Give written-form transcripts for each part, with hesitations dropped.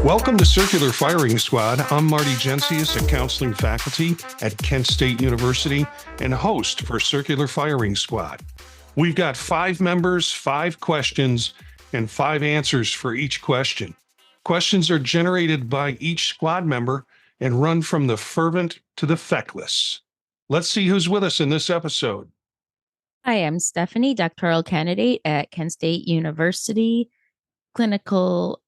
Welcome to Circular Firing Squad. I'm Marty Gensius, a counseling faculty at Kent State University and host for Circular Firing Squad. We've got 5 members, 5 questions, and 5 answers for each question. Questions are generated by each squad member and run from the fervent to the feckless. Let's see who's with us in this episode. Hi, I'm Stephanie, doctoral candidate at Kent State University, clinical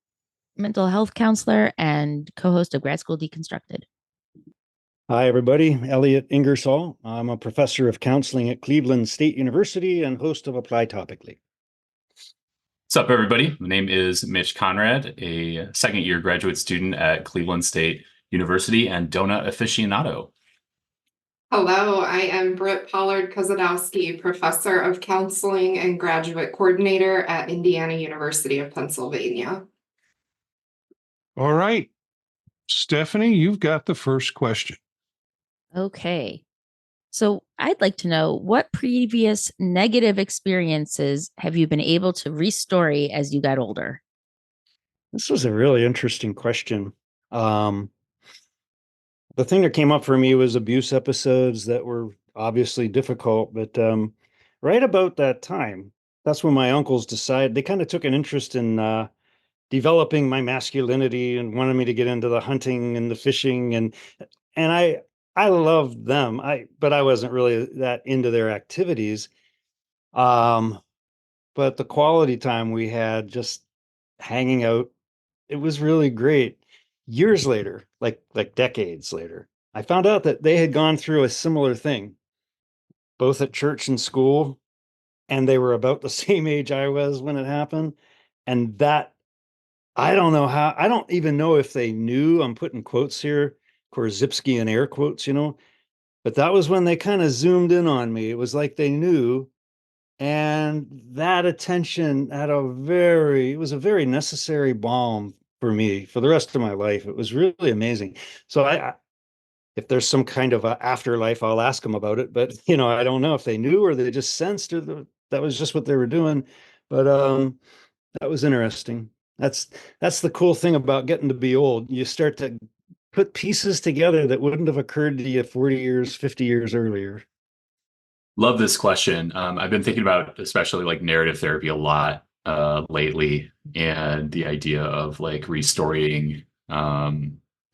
mental health counselor, and co-host of Grad School Deconstructed. Hi, everybody. Elliott Ingersoll. I'm a professor of counseling at Cleveland State University and host of Apply Topically. What's up, everybody? My name is Mitch Conrad, a second-year graduate student at Cleveland State University and donut aficionado. Hello, I am Britt Pollard-Kozadowski, professor of counseling and graduate coordinator at Indiana University of Pennsylvania. All right. Stephanie, you've got the first question. Okay. So I'd like to know, what previous negative experiences have you been able to restory as you got older? This was a really interesting question. The thing that came up for me was abuse episodes that were obviously difficult, but right about that time, that's when my uncles decided, they kind of took an interest in developing my masculinity and wanted me to get into the hunting and the fishing, and I loved them. But I wasn't really that into their activities. But the quality time we had just hanging out, it was really great. Years later, like decades later, I found out that they had gone through a similar thing, both at church and school, and they were about the same age I was when it happened. And that, I don't know how, I don't even know if they knew, I'm putting quotes here, Korzybski and air quotes, but that was when they kind of zoomed in on me. It was like they knew. And that attention it was a very necessary balm for me for the rest of my life. It was really amazing. So if there's some kind of a afterlife, I'll ask them about it. But, I don't know if they knew or they just sensed or that was just what they were doing. But that was interesting. That's the cool thing about getting to be old. You start to put pieces together that wouldn't have occurred to you 40 years, 50 years earlier. Love this question. I've been thinking about especially like narrative therapy a lot lately, and the idea of like restoring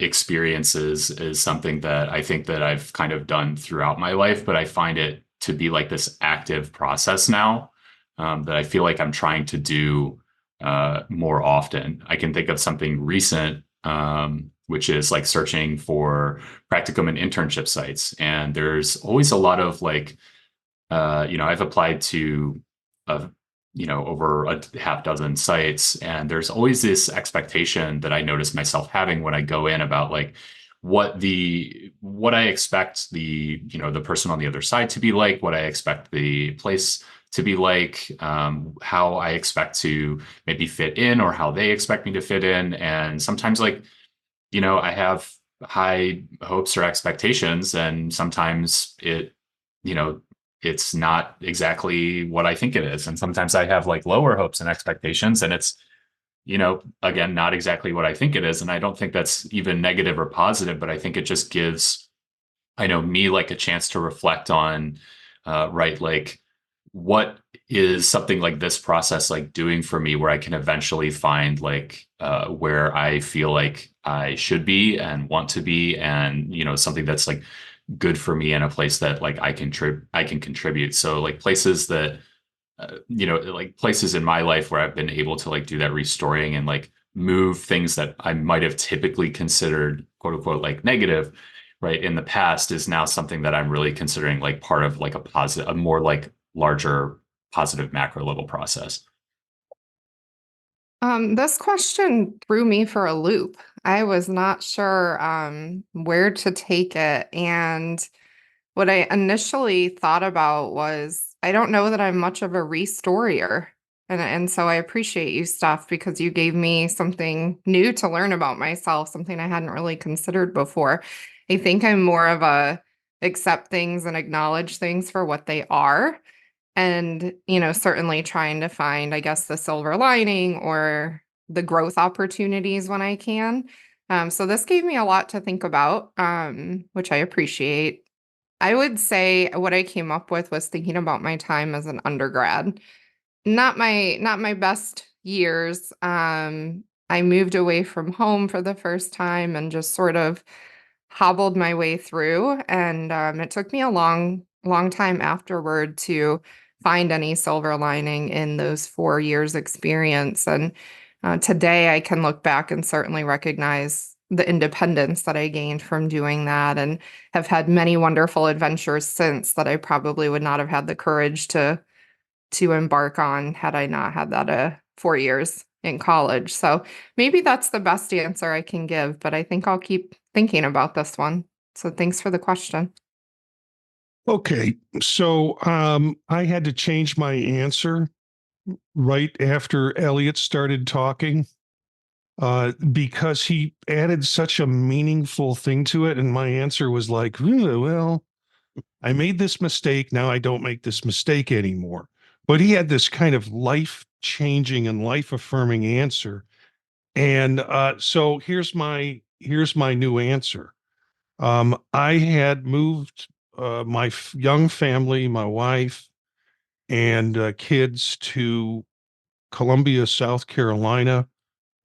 experiences is something that I think that I've kind of done throughout my life, but I find it to be like this active process now that I feel like I'm trying to do more often. I can think of something recent, which is like searching for practicum and internship sites. And there's always a lot of like, I've applied to, over a half dozen sites, and there's always this expectation that I notice myself having when I go in about like what I expect the person on the other side to be like, what I expect the place to be like, how I expect to maybe fit in or how they expect me to fit in. And sometimes I have high hopes or expectations, and sometimes it's not exactly what I think it is. And sometimes I have like lower hopes and expectations, and it's, again, not exactly what I think it is. And I don't think that's even negative or positive, but I think it just gives, me like a chance to reflect on, like what is something like this process like doing for me, where I can eventually find like where I feel like I should be and want to be, and something that's like good for me in a place that like I can contribute. So like places that like places in my life where I've been able to like do that restoring and like move things that I might have typically considered quote unquote like negative right in the past is now something that I'm really considering like part of like a more like larger positive macro level process. This question threw me for a loop. I was not sure where to take it. And what I initially thought about was, I don't know that I'm much of a restorier. And so I appreciate you, Steph, because you gave me something new to learn about myself, something I hadn't really considered before. I think I'm more of a accept things and acknowledge things for what they are. And, certainly trying to find, I guess, the silver lining or the growth opportunities when I can. So this gave me a lot to think about, which I appreciate. I would say what I came up with was thinking about my time as an undergrad. Not my best years. I moved away from home for the first time and just sort of hobbled my way through. And it took me a long time afterward to find any silver lining in those 4 years experience. And today I can look back and certainly recognize the independence that I gained from doing that, and have had many wonderful adventures since that I probably would not have had the courage to embark on had I not had that 4 years in college. So maybe that's the best answer I can give, but I think I'll keep thinking about this one. So thanks for the question. Okay, so I had to change my answer right after Elliott started talking because he added such a meaningful thing to it. And my answer was like, well, I made this mistake. Now I don't make this mistake anymore. But he had this kind of life changing and life affirming answer. And so here's my new answer. I had moved my young family, my wife, and kids to Columbia, South Carolina.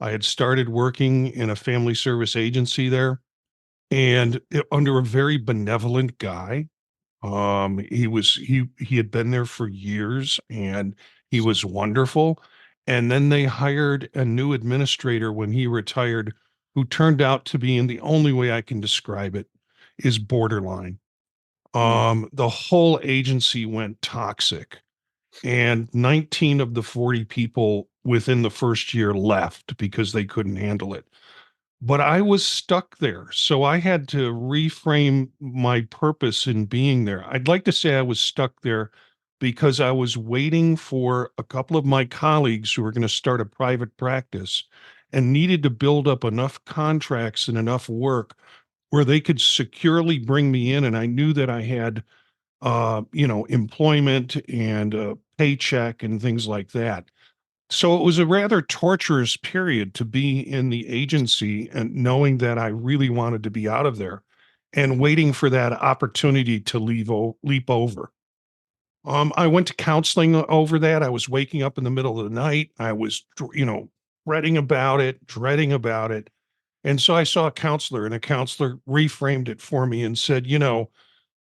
I had started working in a family service agency there, and under a very benevolent guy. He had been there for years, and he was wonderful. And then they hired a new administrator when he retired, who turned out to be, in the only way I can describe it, is borderline. The whole agency went toxic, and 19 of the 40 people within the first year left because they couldn't handle it. But I was stuck there. So I had to reframe my purpose in being there. I'd like to say I was stuck there because I was waiting for a couple of my colleagues who were going to start a private practice and needed to build up enough contracts and enough work where they could securely bring me in. And I knew that I had, employment and a paycheck and things like that. So it was a rather torturous period to be in the agency and knowing that I really wanted to be out of there and waiting for that opportunity to leap over. I went to counseling over that. I was waking up in the middle of the night. I was, fretting about it, dreading about it. And so I saw a counselor, and a counselor reframed it for me and said,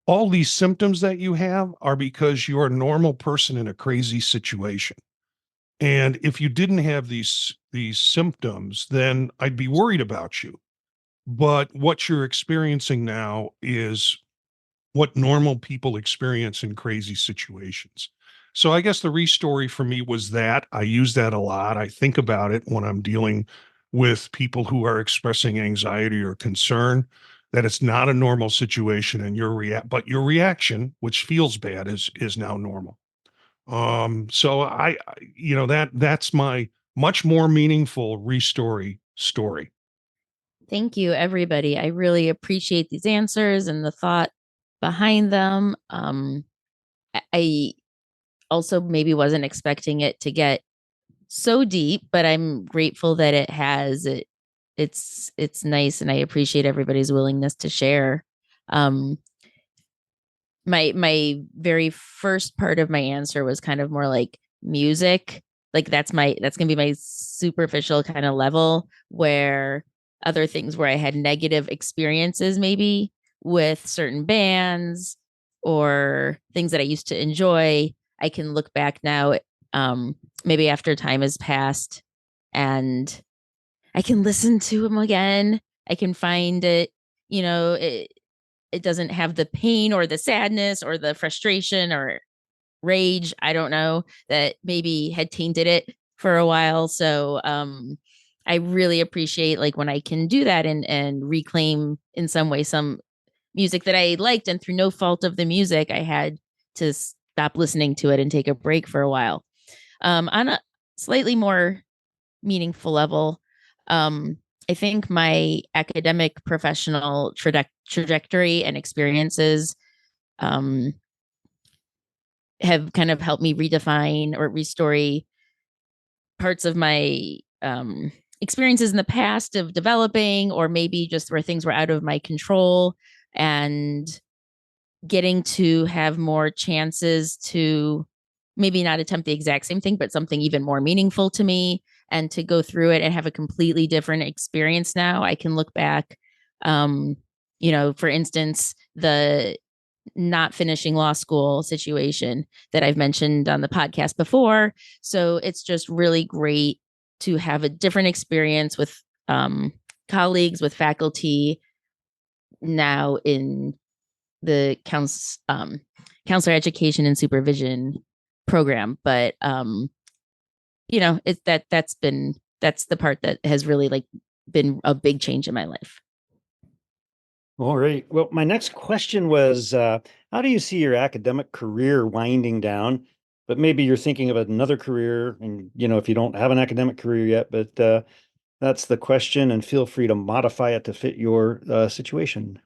all these symptoms that you have are because you're a normal person in a crazy situation. And if you didn't have these symptoms, then I'd be worried about you. But what you're experiencing now is what normal people experience in crazy situations. So I guess the restory for me was that. I use that a lot. I think about it when I'm dealing with people who are expressing anxiety or concern, that it's not a normal situation, and but your reaction, which feels bad, is now normal. So that's my much more meaningful restory story. Thank you, everybody. I really appreciate these answers and the thought behind them. I also maybe wasn't expecting it to get so deep, but I'm grateful that it has. It's nice, and I appreciate everybody's willingness to share. My very first part of my answer was kind of more like music. Like that's gonna be my superficial kind of level, where other things where I had negative experiences maybe with certain bands or things that I used to enjoy, I can look back now, maybe after time has passed, and I can listen to them again. I can find it, it doesn't have the pain or the sadness or the frustration or rage, I don't know, that maybe had tainted it for a while. So I really appreciate like when I can do that and reclaim in some way some music that I liked, and through no fault of the music, I had to stop listening to it and take a break for a while. On a slightly more meaningful level, I think my academic professional trajectory and experiences have kind of helped me redefine or restory parts of my experiences in the past of developing, or maybe just where things were out of my control, and getting to have more chances to maybe not attempt the exact same thing, but something even more meaningful to me, and to go through it and have a completely different experience now. I can look back, for instance, the not finishing law school situation that I've mentioned on the podcast before. So it's just really great to have a different experience with colleagues, with faculty now in the counselor education and supervision program. But it's that's the part that has really been a big change in my life. All right. Well, my next question was, how do you see your academic career winding down? But maybe you're thinking of another career, and if you don't have an academic career yet, but that's the question, and feel free to modify it to fit your situation.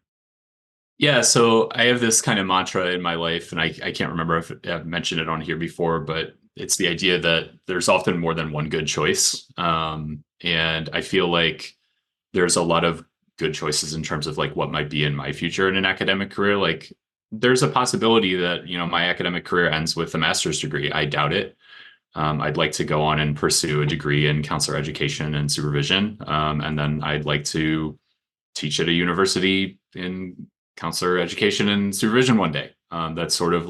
Yeah, so I have this kind of mantra in my life, and I can't remember if I've mentioned it on here before, but it's the idea that there's often more than one good choice. And I feel like there's a lot of good choices in terms of what might be in my future in an academic career. There's a possibility that, my academic career ends with a master's degree. I doubt it. I'd like to go on and pursue a degree in counselor education and supervision. And then I'd like to teach at a university in counselor education and supervision one day. That's sort of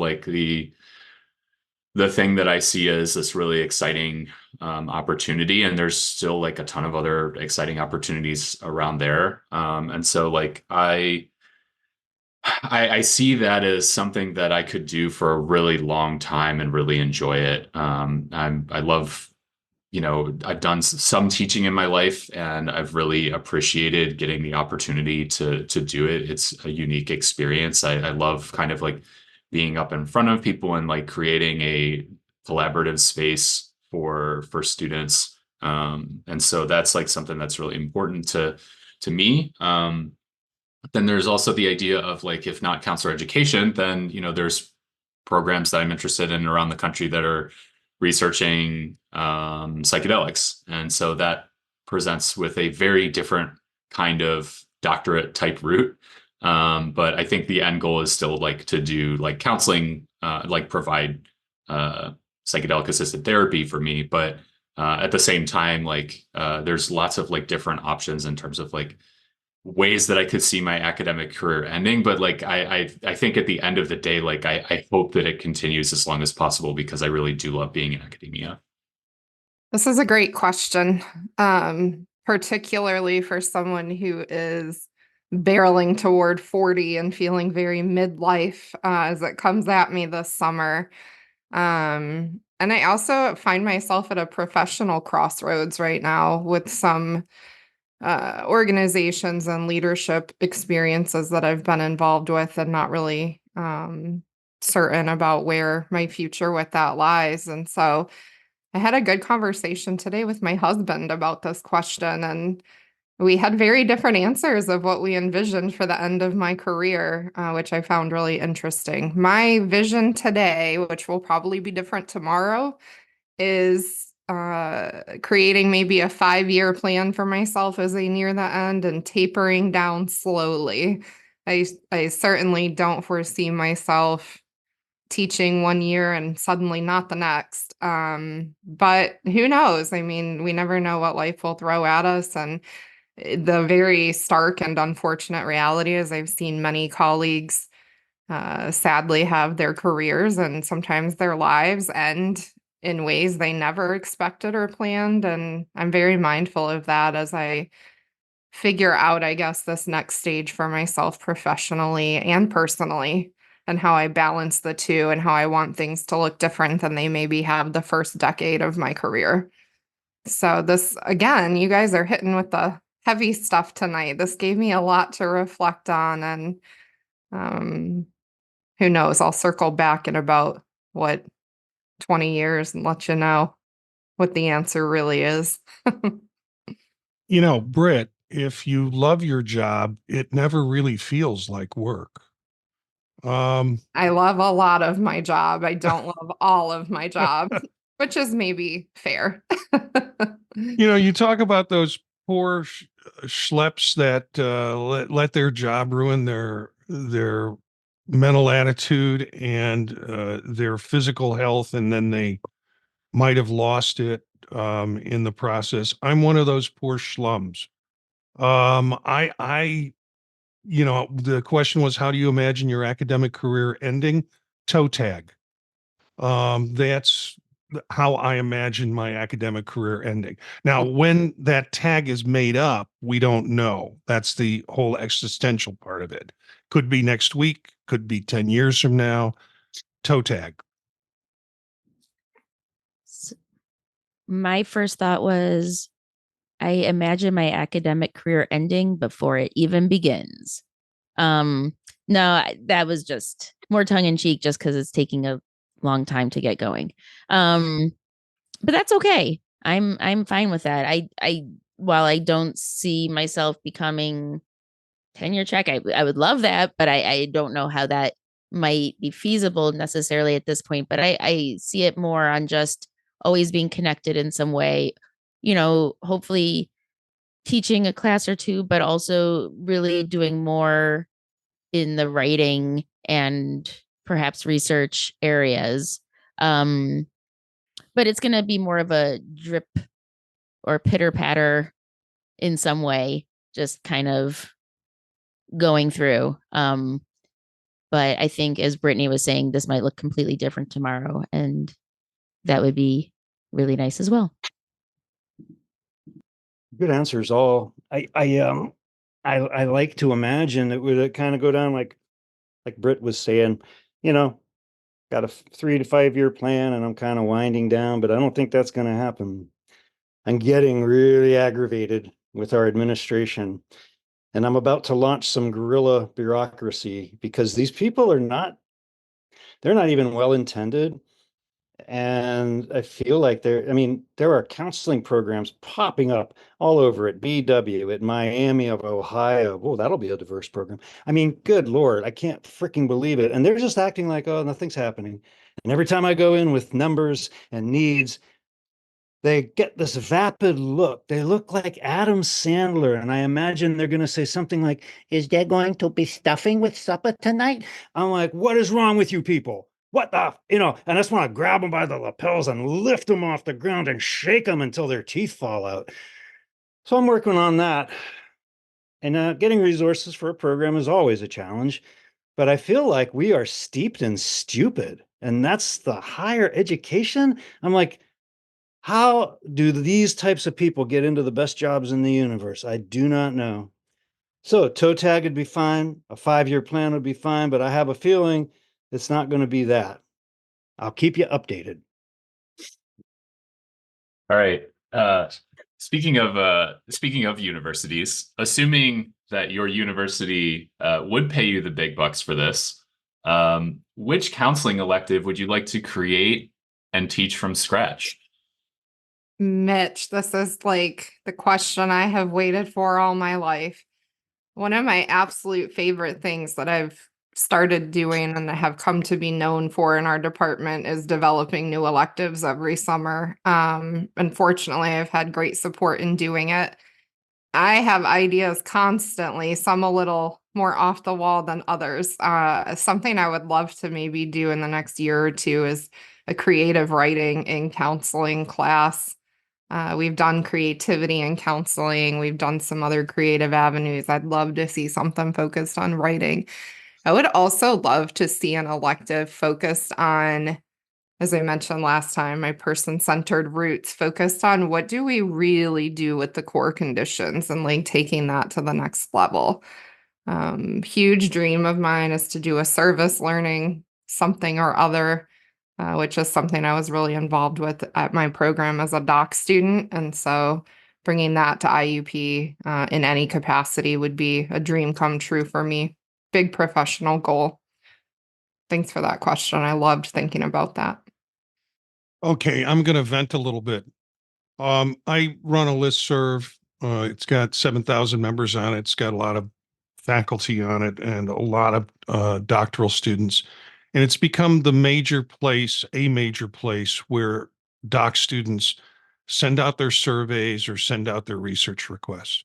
the thing that I see as this really exciting opportunity. And there's still a ton of other exciting opportunities around there. And so I see that as something that I could do for a really long time and really enjoy it. I love, I've done some teaching in my life, and I've really appreciated getting the opportunity to do it. It's a unique experience. I love kind of being up in front of people and creating a collaborative space for students. And so that's something that's really important to me. Then there's also the idea of if not counselor education, then there's programs that I'm interested in around the country that are researching psychedelics, and so that presents with a very different kind of doctorate type route. But I think the end goal is still to do counseling, provide psychedelic assisted therapy for me. But at the same time, there's lots of different options in terms of ways that I could see my academic career ending. But I think at the end of the day, I hope that it continues as long as possible, because I really do love being in academia. This is a great question, particularly for someone who is barreling toward 40 and feeling very midlife as it comes at me this summer. And I also find myself at a professional crossroads right now with some organizations and leadership experiences that I've been involved with, and not really certain about where my future with that lies. And so I had a good conversation today with my husband about this question, and we had very different answers of what we envisioned for the end of my career, which I found really interesting. My vision today, which will probably be different tomorrow, is creating maybe a 5-year plan for myself as I near the end, and tapering down slowly. I certainly don't foresee myself teaching 1 year and suddenly not the next. But who knows? I mean, we never know what life will throw at us. And the very stark and unfortunate reality is I've seen many colleagues sadly have their careers and sometimes their lives end in ways they never expected or planned. And I'm very mindful of that as I figure out, I guess, this next stage for myself professionally and personally, and how I balance the two, and how I want things to look different than they maybe have the first decade of my career. So this, again, you guys are hitting with the heavy stuff tonight. This gave me a lot to reflect on, and who knows, I'll circle back in about 20 years and let you know what the answer really is. Britt, if you love your job, it never really feels like work. I love a lot of my job. I don't love all of my job, which is maybe fair. You talk about those poor schleps that let their job ruin their mental attitude and their physical health, and then they might have lost it in the process. I'm one of those poor schlums. The question was, how do you imagine your academic career ending? Toe tag. That's how I imagine my academic career ending. Now, when that tag is made up, we don't know. That's the whole existential part of it. Could be next week, could be 10 years from now. Toe tag. My first thought was, I imagine my academic career ending before it even begins. No, that was just more tongue in cheek, just because it's taking a long time to get going. But that's okay. I'm fine with that. While I don't see myself becoming tenure track, I would love that, but I don't know how that might be feasible necessarily at this point. But I see it more on just always being connected in some way, hopefully teaching a class or two, but also really doing more in the writing and perhaps research areas. But it's going to be more of a drip or pitter patter in some way, just kind of going through. But I think, as Brittany was saying, this might look completely different tomorrow, and that would be really nice as well. Good answers all. I like to imagine it would kind of go down like Britt was saying, got a 3 to 5 year plan and I'm kind of winding down, but I don't think that's going to happen. I'm getting really aggravated with our administration, and I'm about to launch some guerrilla bureaucracy because these people they're not even well intended. And I feel like there are counseling programs popping up all over at BW, at Miami of Ohio. Oh, that'll be a diverse program. I mean, good Lord, I can't freaking believe it. And they're just acting like, oh, nothing's happening. And every time I go in with numbers and needs, they get this vapid look. They look like Adam Sandler. And I imagine they're going to say something like, is there going to be stuffing with supper tonight? I'm like, what is wrong with you people? What the, and I just want to grab them by the lapels and lift them off the ground and shake them until their teeth fall out. So I'm working on that. And getting resources for a program is always a challenge. But I feel like we are steeped in stupid. And that's the higher education. I'm like, how do these types of people get into the best jobs in the universe? I do not know. So toe tag would be fine. A 5-year plan would be fine, but I have a feeling it's not going to be that. I'll keep you updated. All right. Speaking of universities, assuming that your university would pay you the big bucks for this, which counseling elective would you like to create and teach from scratch? Mitch, this is like the question I have waited for all my life. One of my absolute favorite things that I've started doing and have come to be known for in our department is developing new electives every summer. Unfortunately, I've had great support in doing it. I have ideas constantly, some a little more off the wall than others. Something I would love to maybe do in the next year or two is a creative writing in counseling class. We've done creativity and counseling. We've done some other creative avenues. I'd love to see something focused on writing. I would also love to see an elective focused on, as I mentioned last time, my person-centered roots, focused on what do we really do with the core conditions and like taking that to the next level. Huge dream of mine is to do a service learning something or other, which is something I was really involved with at my program as a doc student. And so bringing that to IUP in any capacity would be a dream come true for me. Big professional goal. Thanks for that question. I loved thinking about that. Okay, I'm going to vent a little bit. I run a listserv. It's got 7,000 members on it. It's got a lot of faculty on it and a lot of doctoral students. And it's become a major place where doc students send out their surveys or send out their research requests.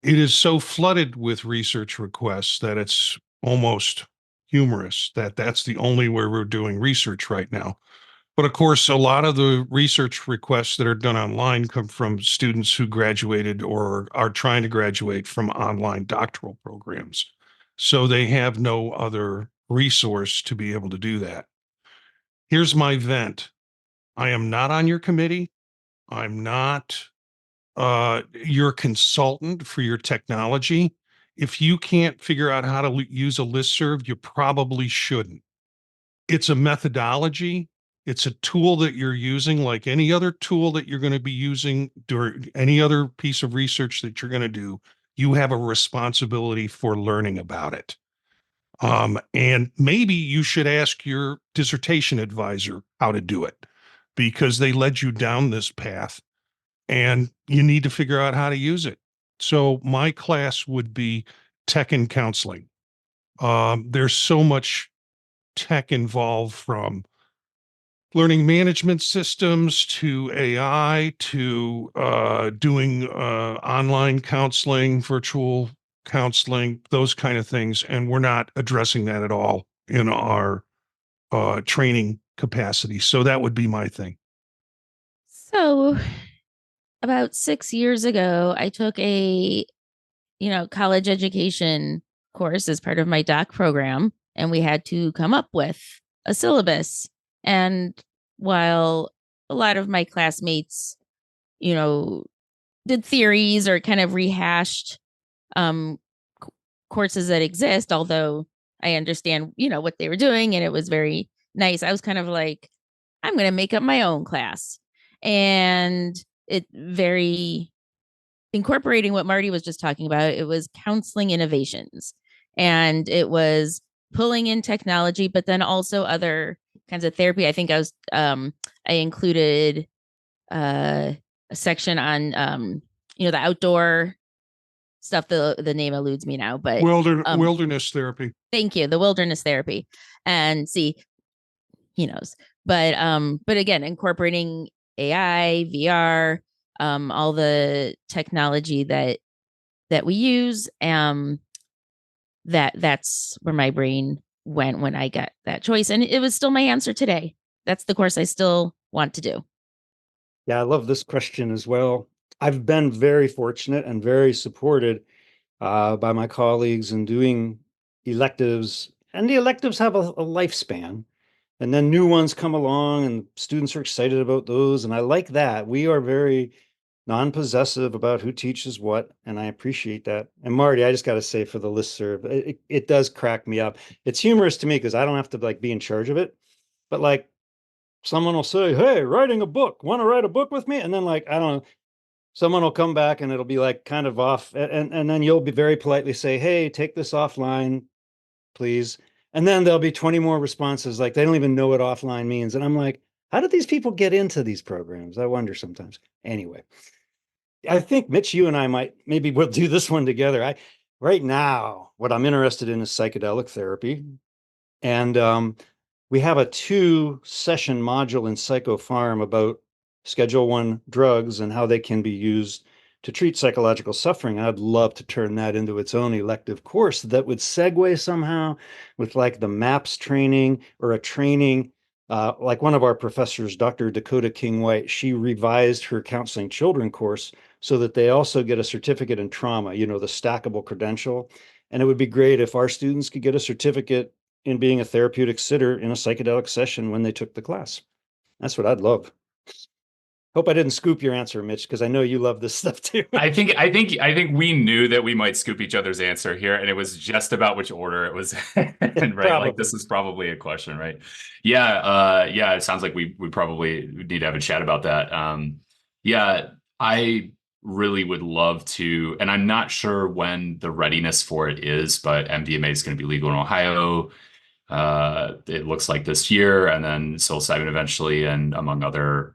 It is so flooded with research requests that it's almost humorous that that's the only way we're doing research right now. But of course, a lot of the research requests that are done online come from students who graduated or are trying to graduate from online doctoral programs. So they have no other resource to be able to do that. Here's my vent. I am not on your committee. I'm not your consultant for your technology. If you can't figure out how to use a listserv, you probably shouldn't. It's a methodology. It's a tool that you're using like any other tool that you're going to be using during any other piece of research that you're going to do. You have a responsibility for learning about it. And maybe you should ask your dissertation advisor how to do it because they led you down this path and you need to figure out how to use it. So my class would be tech and counseling. There's so much tech involved, from learning management systems to AI to doing online counseling, virtual counseling, those kind of things. And we're not addressing that at all in our training capacity. So that would be my thing. So about 6 years ago, I took a, college education course as part of my doc program, and we had to come up with a syllabus. And while a lot of my classmates, did theories or kind of rehashed courses that exist, although I understand, what they were doing and it was very nice, I was kind of like, I'm going to make up my own class. And it very incorporating what Marty was just talking about. It was counseling innovations, and it was pulling in technology, but then also other kinds of therapy. I think I included a section on, the outdoor stuff. The name eludes me now, but wilderness therapy. Thank you. The wilderness therapy. And see, he knows, but again, incorporating AI, VR, all the technology that we use, that's where my brain went when I got that choice. And it was still my answer today. That's the course I still want to do. Yeah, I love this question as well. I've been very fortunate and very supported by my colleagues in doing electives, and the electives have a lifespan. And then new ones come along and students are excited about those. And I like that. We are very non-possessive about who teaches what. And I appreciate that. And Marty, I just got to say, for the listserv, it does crack me up. It's humorous to me because I don't have to be in charge of it. But someone will say, hey, writing a book, want to write a book with me? And then I don't know, someone will come back and it'll be kind of off. And then you'll be very politely say, hey, take this offline, please. And then there'll be 20 more responses. They don't even know what offline means. And I'm like, how did these people get into these programs? I wonder sometimes. Anyway, I think Mitch, you and maybe we'll do this one together. Right now, what I'm interested in is psychedelic therapy. And we have a 2-session module in psychopharm about Schedule I drugs and how they can be used to treat psychological suffering. I'd love to turn that into its own elective course that would segue somehow with the MAPS training, or a training one of our professors, Dr. Dakota King White, she revised her counseling children course so that they also get a certificate in trauma, the stackable credential. And it would be great if our students could get a certificate in being a therapeutic sitter in a psychedelic session when they took the class. That's what I'd love. Hope I didn't scoop your answer, Mitch, because I know you love this stuff too. I think we knew that we might scoop each other's answer here, and it was just about which order it was in, right? This is probably a question, right? Yeah, it sounds like we probably need to have a chat about that. Yeah, I really would love to, and I'm not sure when the readiness for it is, but MDMA is going to be legal in Ohio. It looks like this year, and then psilocybin eventually, and among other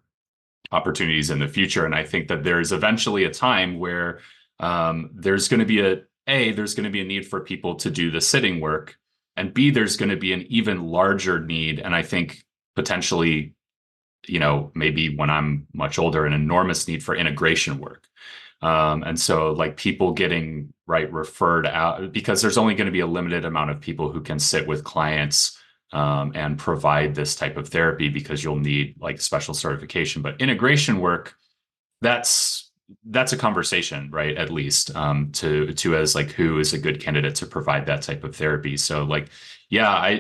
opportunities in the future. And I think that there's eventually a time where there's going to be A, there's going to be a need for people to do the sitting work, and B, there's going to be an even larger need. And I think potentially, maybe when I'm much older, an enormous need for integration work. And so like people getting referred out, because there's only going to be a limited amount of people who can sit with clients and provide this type of therapy, because you'll need like special certification. But integration work, that's a conversation, right? At least to as like who is a good candidate to provide that type of therapy. So like, yeah,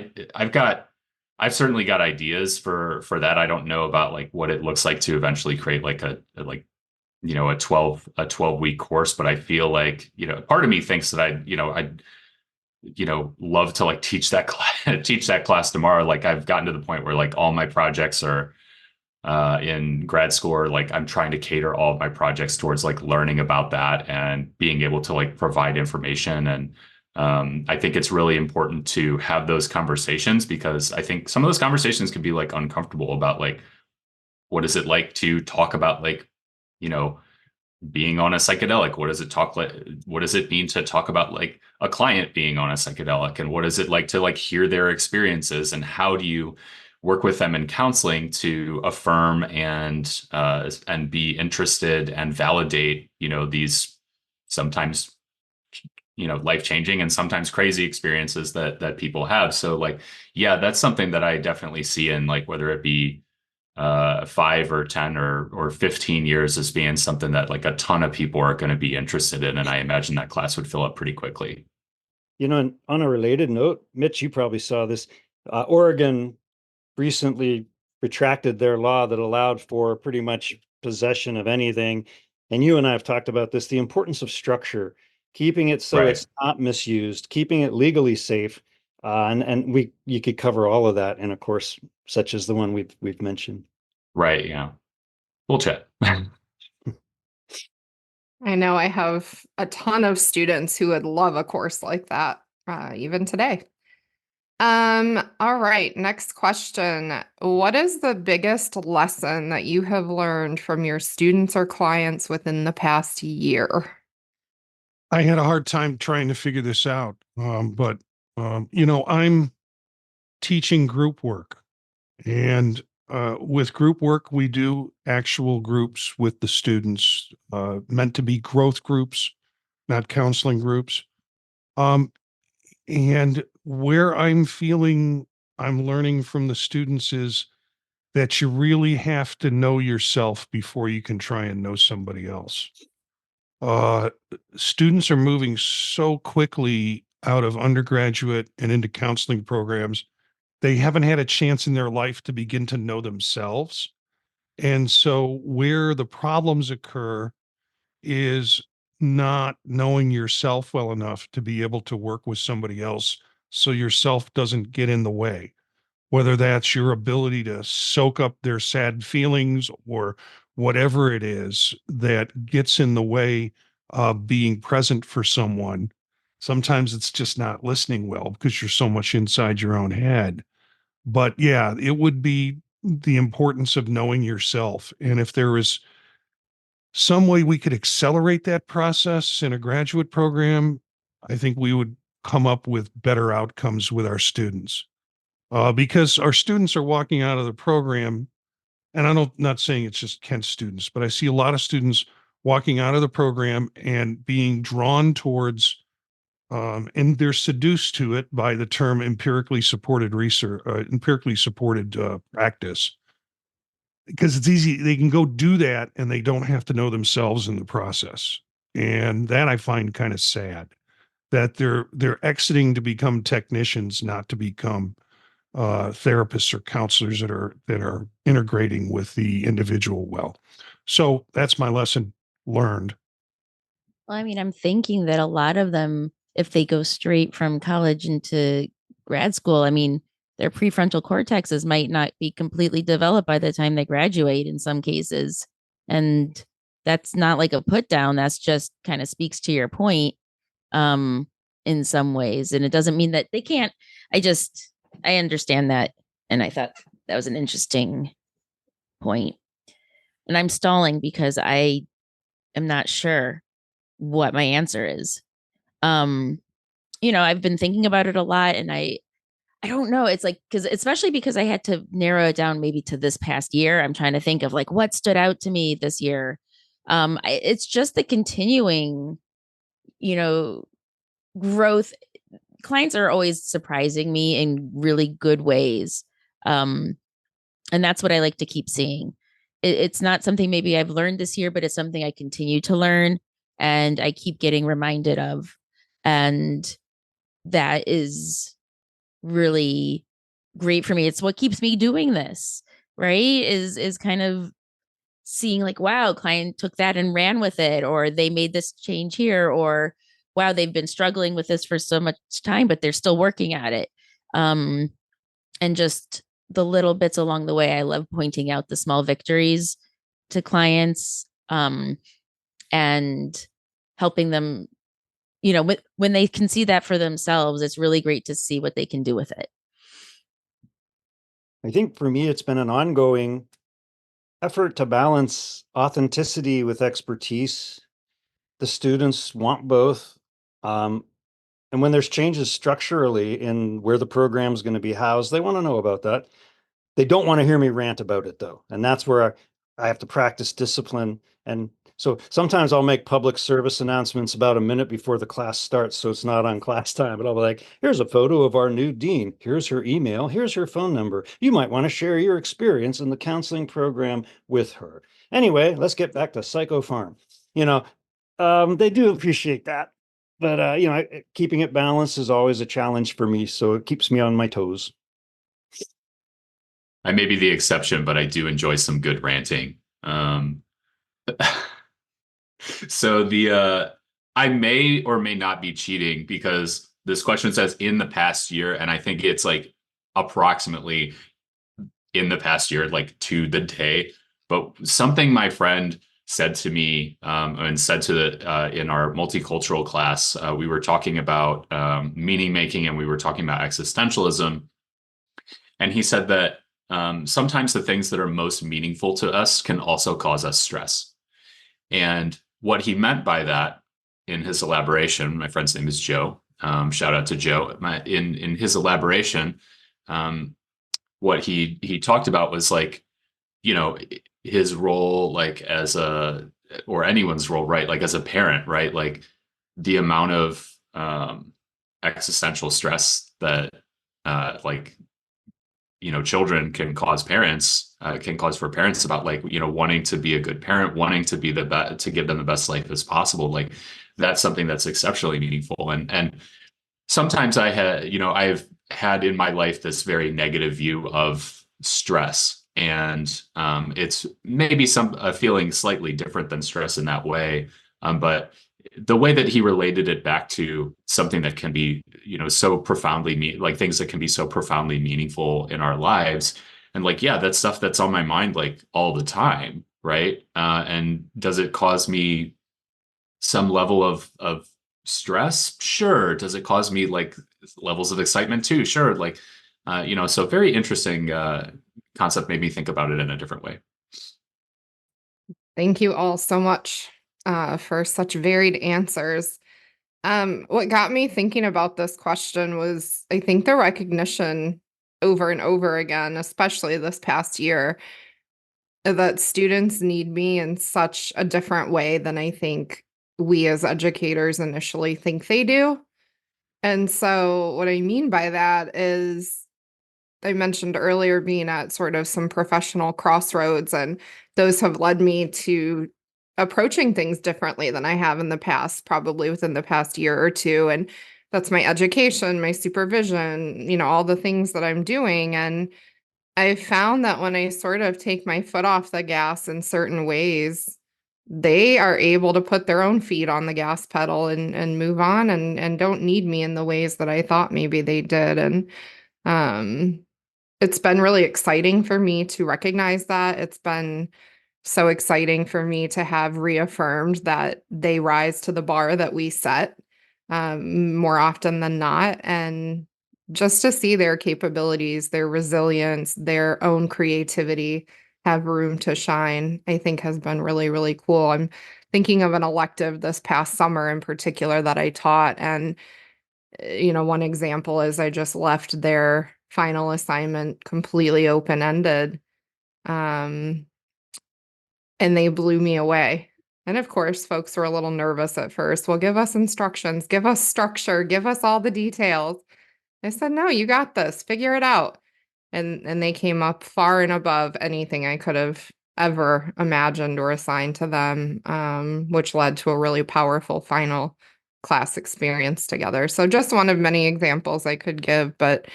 I've certainly got ideas for that. I don't know about like what it looks like to eventually create like a 12-week course, but I feel like, part of me thinks that I'd love to like teach that class tomorrow. Like I've gotten to the point where like all my projects are in grad school, or like I'm trying to cater all of my projects towards like learning about that and being able to like provide information. And I think it's really important to have those conversations, because I think some of those conversations can be like uncomfortable about like, what is it like to talk about like, being on a psychedelic? What does it mean to talk about like a client being on a psychedelic? And what is it like to like hear their experiences? And how do you work with them in counseling to affirm and be interested and validate, these sometimes, life-changing and sometimes crazy experiences that people have. So like, yeah, that's something that I definitely see in like, whether it be 5 or 10 or 15 years, as being something that like a ton of people are going to be interested in. And I imagine that class would fill up pretty quickly. And on a related note, Mitch, you probably saw this. Oregon recently retracted their law that allowed for pretty much possession of anything. And you and I have talked about this, the importance of structure, keeping it so it's not misused, keeping it legally safe. And you could cover all of that in a course such as the one we've mentioned. Right. Yeah. We'll chat. I know I have a ton of students who would love a course like that, even today. All right, next question. What is the biggest lesson that you have learned from your students or clients within the past year? I had a hard time trying to figure this out. But I'm teaching group work, and with group work, we do actual groups with the students, meant to be growth groups, not counseling groups. And where I'm feeling I'm learning from the students is that you really have to know yourself before you can try and know somebody else. Uh, Students are moving so quickly out of undergraduate and into counseling programs. They haven't had a chance in their life to begin to know themselves. And so, where the problems occur is not knowing yourself well enough to be able to work with somebody else so yourself doesn't get in the way, whether that's your ability to soak up their sad feelings or whatever it is that gets in the way of being present for someone. Sometimes it's just not listening well because you're so much inside your own head. But yeah, it would be the importance of knowing yourself. And if there is some way we could accelerate that process in a graduate program, I think we would come up with better outcomes with our students. Because our students are walking out of the program, and not saying it's just Kent students, but I see a lot of students walking out of the program and being drawn towards, and they're seduced to it by the term empirically supported research, empirically supported practice, because it's easy. They can go do that and they don't have to know themselves in the process. And that I find kind of sad, that they're exiting to become technicians, not to become therapists or counselors that are integrating with the individual well. So that's my lesson learned. Well, I mean, I'm thinking that a lot of them, if they go straight from college into grad school, I mean, their prefrontal cortexes might not be completely developed by the time they graduate in some cases. And that's not like a put down. That's just kind of speaks to your point, in some ways. And it doesn't mean that they can't. I understand that. And I thought that was an interesting point. And I'm stalling because I am not sure what my answer is. I've been thinking about it a lot, and I don't know. It's like, especially because I had to narrow it down maybe to this past year. I'm trying to think of like what stood out to me this year. It's just the continuing, growth. Clients are always surprising me in really good ways. Um, and that's what I like to keep seeing. It's not something maybe I've learned this year, but it's something I continue to learn and I keep getting reminded of. And that is really great for me. It's what keeps me doing this, right? Is kind of seeing like, wow, client took that and ran with it, or they made this change here, or wow, they've been struggling with this for so much time, but they're still working at it. And just the little bits along the way. I love pointing out the small victories to clients, and helping them, when they can see that for themselves, it's really great to see what they can do with it. I think for me, it's been an ongoing effort to balance authenticity with expertise. The students want both. And when there's changes structurally in where the program is going to be housed, they want to know about that. They don't want to hear me rant about it, though. And that's where I have to practice discipline. And so sometimes I'll make public service announcements about a minute before the class starts, so it's not on class time. But I'll be like, here's a photo of our new dean. Here's her email. Here's her phone number. You might want to share your experience in the counseling program with her. Anyway, let's get back to Psycho Farm. They do appreciate that. But, keeping it balanced is always a challenge for me. So it keeps me on my toes. I may be the exception, but I do enjoy some good ranting. So I may or may not be cheating because this question says in the past year, and I think it's like approximately in the past year, like to the day. But something my friend said to me, and said to in our multicultural class, we were talking about meaning making, and we were talking about existentialism. And he said that sometimes the things that are most meaningful to us can also cause us stress. And what he meant by that in his elaboration, my friend's name is Joe. Shout out to Joe. In his elaboration, what he talked about was like, his role, like or anyone's role, right? Like as a parent, right? Like the amount of existential stress that children can cause for parents about like, wanting to be a good parent, wanting to be to give them the best life as possible. Like that's something that's exceptionally meaningful. And sometimes I've had in my life this very negative view of stress, and it's maybe a feeling slightly different than stress in that way. But the way that he related it back to something that can be, so profoundly like things that can be so profoundly meaningful in our lives. And like, yeah, that's stuff that's on my mind, like all the time. Right. And does it cause me some level of stress? Sure. Does it cause me like levels of excitement too? Sure. Like, so very interesting concept, made me think about it in a different way. Thank you all so much for such varied answers. What got me thinking about this question was, I think, the recognition over and over again, especially this past year, that students need me in such a different way than I think we as educators initially think they do. And so what I mean by that is, I mentioned earlier being at sort of some professional crossroads, and those have led me to approaching things differently than I have in the past, probably within the past year or two. And that's my education, my supervision, all the things that I'm doing. And I found that when I sort of take my foot off the gas in certain ways, they are able to put their own feet on the gas pedal and move on and don't need me in the ways that I thought maybe they did. And it's been really exciting for me to recognize that. It's been so exciting for me to have reaffirmed that they rise to the bar that we set more often than not. And just to see their capabilities, their resilience, their own creativity have room to shine, I think has been really, really cool. I'm thinking of an elective this past summer in particular that I taught. And, one example is I just left their final assignment completely open-ended. And they blew me away. And of course, folks were a little nervous at first. Well, give us instructions, give us structure, give us all the details. I said, no, you got this, figure it out. And they came up far and above anything I could have ever imagined or assigned to them, which led to a really powerful final class experience together. So just one of many examples I could give, but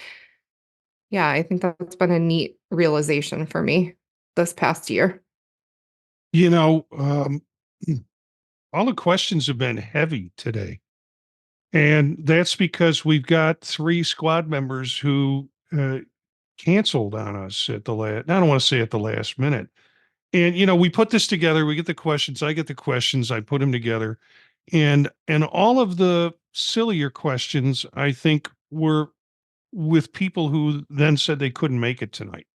yeah, I think that's been a neat realization for me this past year. All the questions have been heavy today. And that's because we've got 3 squad members who canceled on us at the last, I don't want to say at the last minute. And, we put this together, we get the questions, I get the questions, I put them together. And all of the sillier questions, I think, were with people who then said they couldn't make it tonight.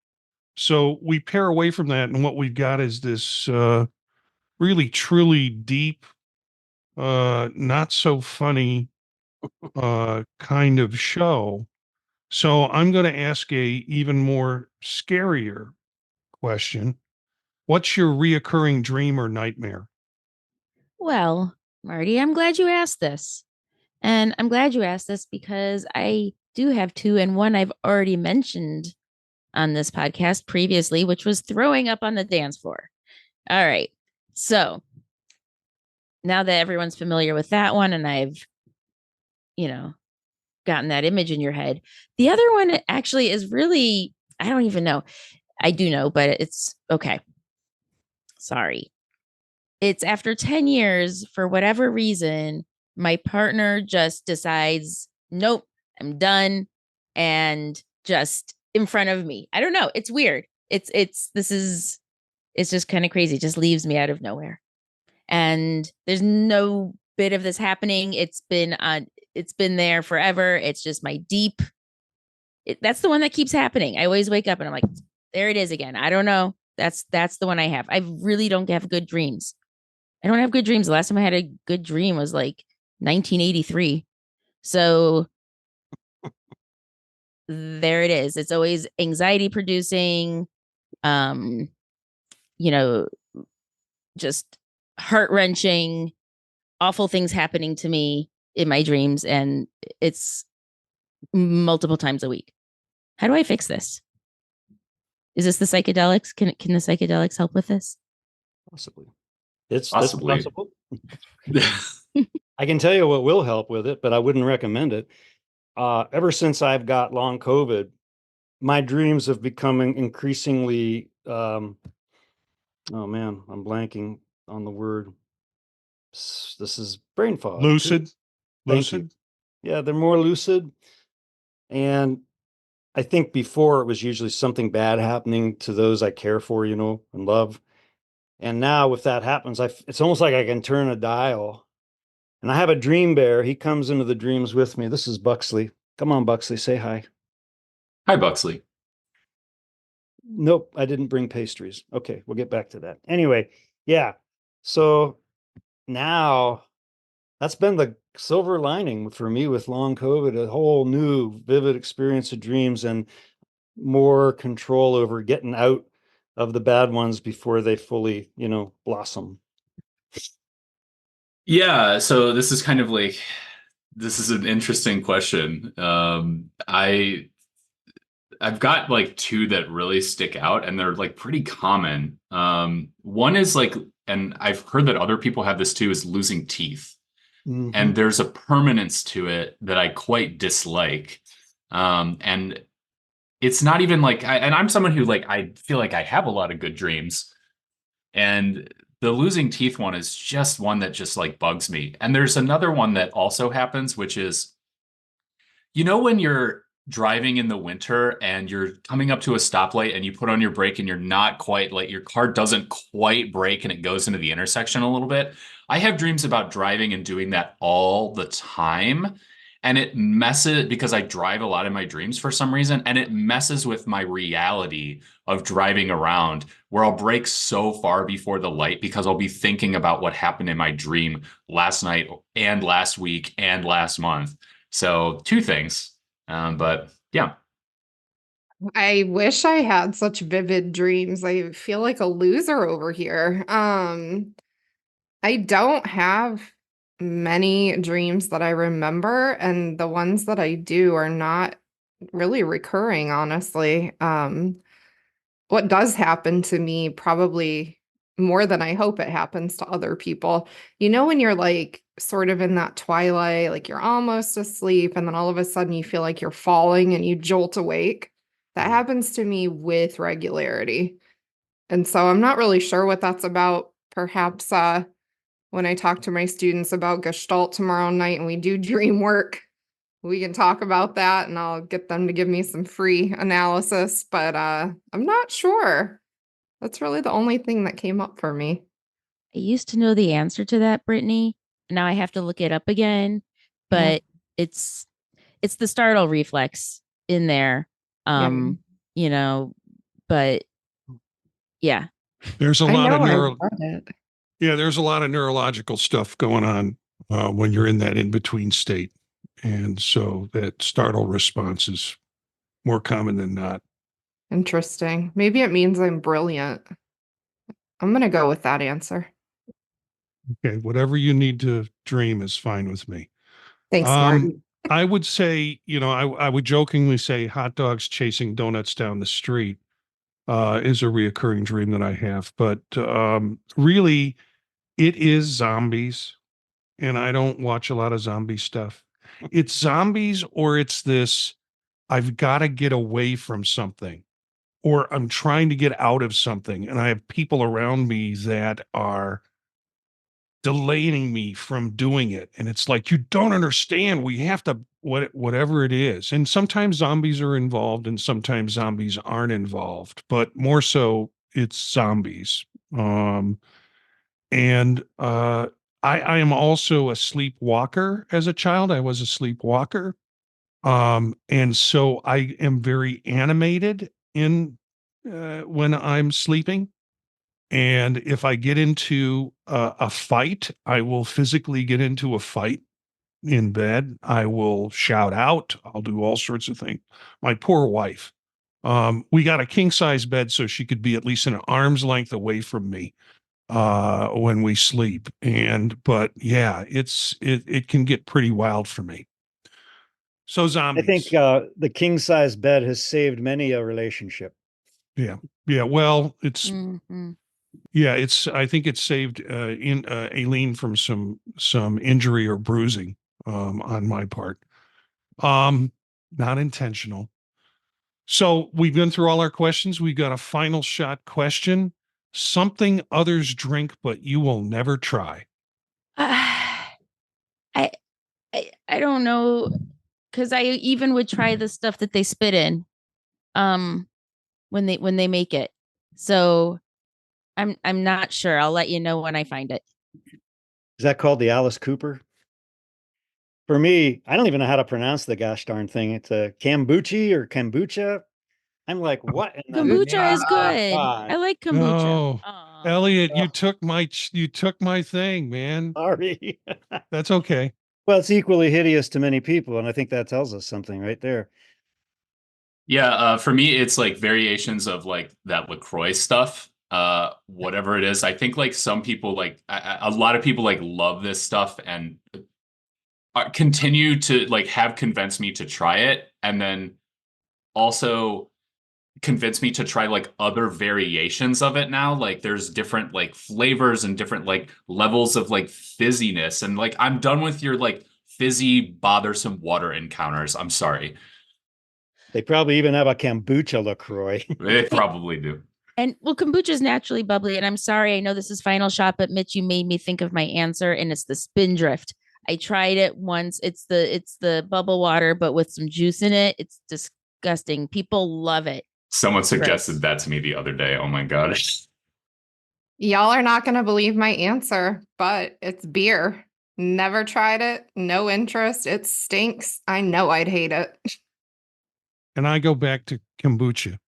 So we pair away from that. And what we've got is this really, truly deep, not so funny kind of show. So I'm going to ask a even more scarier question. What's your reoccurring dream or nightmare? Well, Marty, I'm glad you asked this. And I'm glad you asked this because I do have 2, and one I've already mentioned on this podcast previously, which was throwing up on the dance floor. All right. So now that everyone's familiar with that one and I've, gotten that image in your head, the other one actually is really, I don't even know. I do know, but it's okay. Sorry. It's after 10 years, for whatever reason, my partner just decides, nope, I'm done. And just in front of me. I don't know. It's weird. It's just kind of crazy. It just leaves me out of nowhere. And there's no bit of this happening. It's been there forever. It's just my deep. That's the one that keeps happening. I always wake up and I'm like, there it is again. I don't know. That's the one I have. I really don't have good dreams. I don't have good dreams. The last time I had a good dream was like 1983. So there it is. It's always anxiety producing, just heart wrenching, awful things happening to me in my dreams. And it's multiple times a week. How do I fix this? Is this the psychedelics? Can the psychedelics help with this? Possibly. It's Possibly. possible. I can tell you what will help with it, but I wouldn't recommend it. Ever since I've got long COVID, my dreams have become increasingly, oh man, I'm blanking on the word. This is brain fog. Lucid. Thank you. Yeah, they're more lucid. And I think before it was usually something bad happening to those I care for, and love. And now if that happens, it's almost like I can turn a dial. And I have a dream bear. He comes into the dreams with me. This is Buxley. Come on, Buxley, say hi. Hi, Buxley. Nope, I didn't bring pastries. Okay, we'll get back to that. Anyway, yeah. So now that's been the silver lining for me with long COVID, a whole new vivid experience of dreams and more control over getting out of the bad ones before they fully, blossom. Yeah, so this is an interesting question. I've got like 2 that really stick out, and they're like pretty common. One is like, and I've heard that other people have this too, is losing teeth. Mm-hmm. And there's a permanence to it that I quite dislike. And it's not even like, and I'm someone who I feel like I have a lot of good dreams, and the losing teeth one is just one that just like bugs me. And there's another one that also happens, which is, when you're driving in the winter and you're coming up to a stoplight and you put on your brake and you're not quite, like, your car doesn't quite brake and it goes into the intersection a little bit. I have dreams about driving and doing that all the time. and it messes because I drive a lot in my dreams for some reason, and it messes with my reality of driving around where I'll brake so far before the light because I'll be thinking about what happened in my dream last night and last week and last month. So two things. But yeah. I wish I had such vivid dreams. I feel like a loser over here. I don't have many dreams that I remember, and the ones that I do are not really recurring, honestly. What does happen to me, probably more than I hope it happens to other people. You know, when you're like sort of in that twilight, like you're almost asleep, and then all of a sudden you feel like you're falling and you jolt awake. That happens to me with regularity. And so I'm not really sure what that's about. Perhaps when I talk to my students about Gestalt tomorrow night and we do dream work, we can talk about that and I'll get them to give me some free analysis, but I'm not sure. That's really the only thing that came up for me. I used to know the answer to that, Brittany. Now I have to look it up again, Yeah. but it's the startle reflex in there. Yeah. You know, but yeah. There's a I lot of know I read it. yeah, there's a lot of neurological stuff going on when you're in that in-between state. And so that startle response is more common than not. Interesting. Maybe it means I'm brilliant. I'm going to go with that answer. Okay, whatever you need to dream is fine with me. Thanks, Marty. I would say, I would jokingly say hot dogs chasing donuts down the street is a reoccurring dream that I have. But really, it is zombies. And I don't watch a lot of zombie stuff. It's zombies, or it's this, I've got to get away from something, or I'm trying to get out of something. And I have people around me that are delaying me from doing it. And it's like, you don't understand. We have to, whatever it is. And sometimes zombies are involved and sometimes zombies aren't involved, but more so it's zombies. And I am also a sleepwalker. As a child, I was a sleepwalker. And so I am very animated in when I'm sleeping. And if I get into a fight, I will physically get into a fight in bed. I will shout out. I'll do all sorts of things. My poor wife. We got a king size bed so she could be at least an arm's length away from me when we sleep. But yeah, it can get pretty wild for me. So I think zombies. the king size bed has saved many a relationship. Yeah. Yeah. Well, it's Mhm. yeah, I think it saved Aileen from some injury or bruising on my part. Not intentional. So we've been through all our questions. We've got a final shot question. Something others drink but you will never try. I I don't know, because I even would try the stuff that they spit in when they make it. So I'm not sure. I'll let you know when I find it. Is that called the Alice Cooper? For me, I don't even know how to pronounce the gosh darn thing. It's a kombucha or kombucha. I'm like, what in the Kombucha name is of good. God? I like kombucha. No, Aw. Elliot, Oh, you took my thing, man. sorry. That's okay. Well, it's equally hideous to many people, and I think that tells us something right there. Yeah, for me, it's like variations of like that LaCroix stuff. Whatever it is, I think like some people like a lot of people like love this stuff and continue to like have convinced me to try it, and then also convince me to try like other variations of it now. Like there's different like flavors and different like levels of like fizziness, and like I'm done with your like fizzy, bothersome water encounters. I'm sorry. They probably even have a kombucha LaCroix. They probably do. And well, kombucha is naturally bubbly. And I'm sorry, I know this is final shot, but Mitch, you made me think of my answer, and it's the Spindrift. I tried it once. It's the bubble water, but with some juice in it. It's disgusting. People love it. Someone suggested Gross. that to me the other day. Oh my God. Y'all are not going to believe my answer, but it's beer. Never tried it. No interest. It stinks. I know I'd hate it. And I go back to kombucha.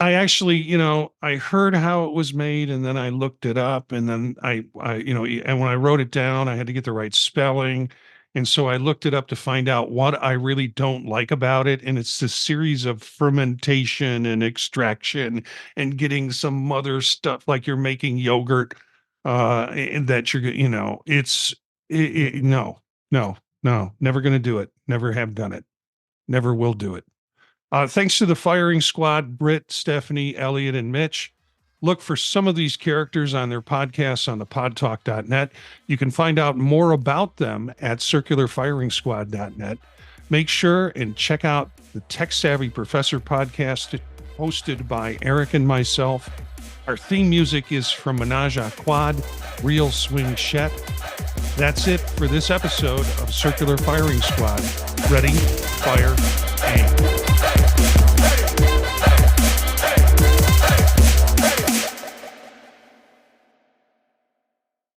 I actually, I heard how it was made, and then I looked it up, and then and when I wrote it down, I had to get the right spelling. And so I looked it up to find out what I really don't like about it. And it's this series of fermentation and extraction and getting some other stuff like you're making yogurt, and that no, never going to do it. Never have done it. Never will do it. Thanks to the firing squad, Britt, Stephanie, Elliott, and Mitch. Look for some of these characters on their podcasts on the podtalk.net. You can find out more about them at circularfiringsquad.net. Make sure and check out the Tech Savvy Professor podcast hosted by Eric and myself. Our theme music is from Menage a Quad, Real Swing Shet. That's it for this episode of Circular Firing Squad. Ready, fire, aim.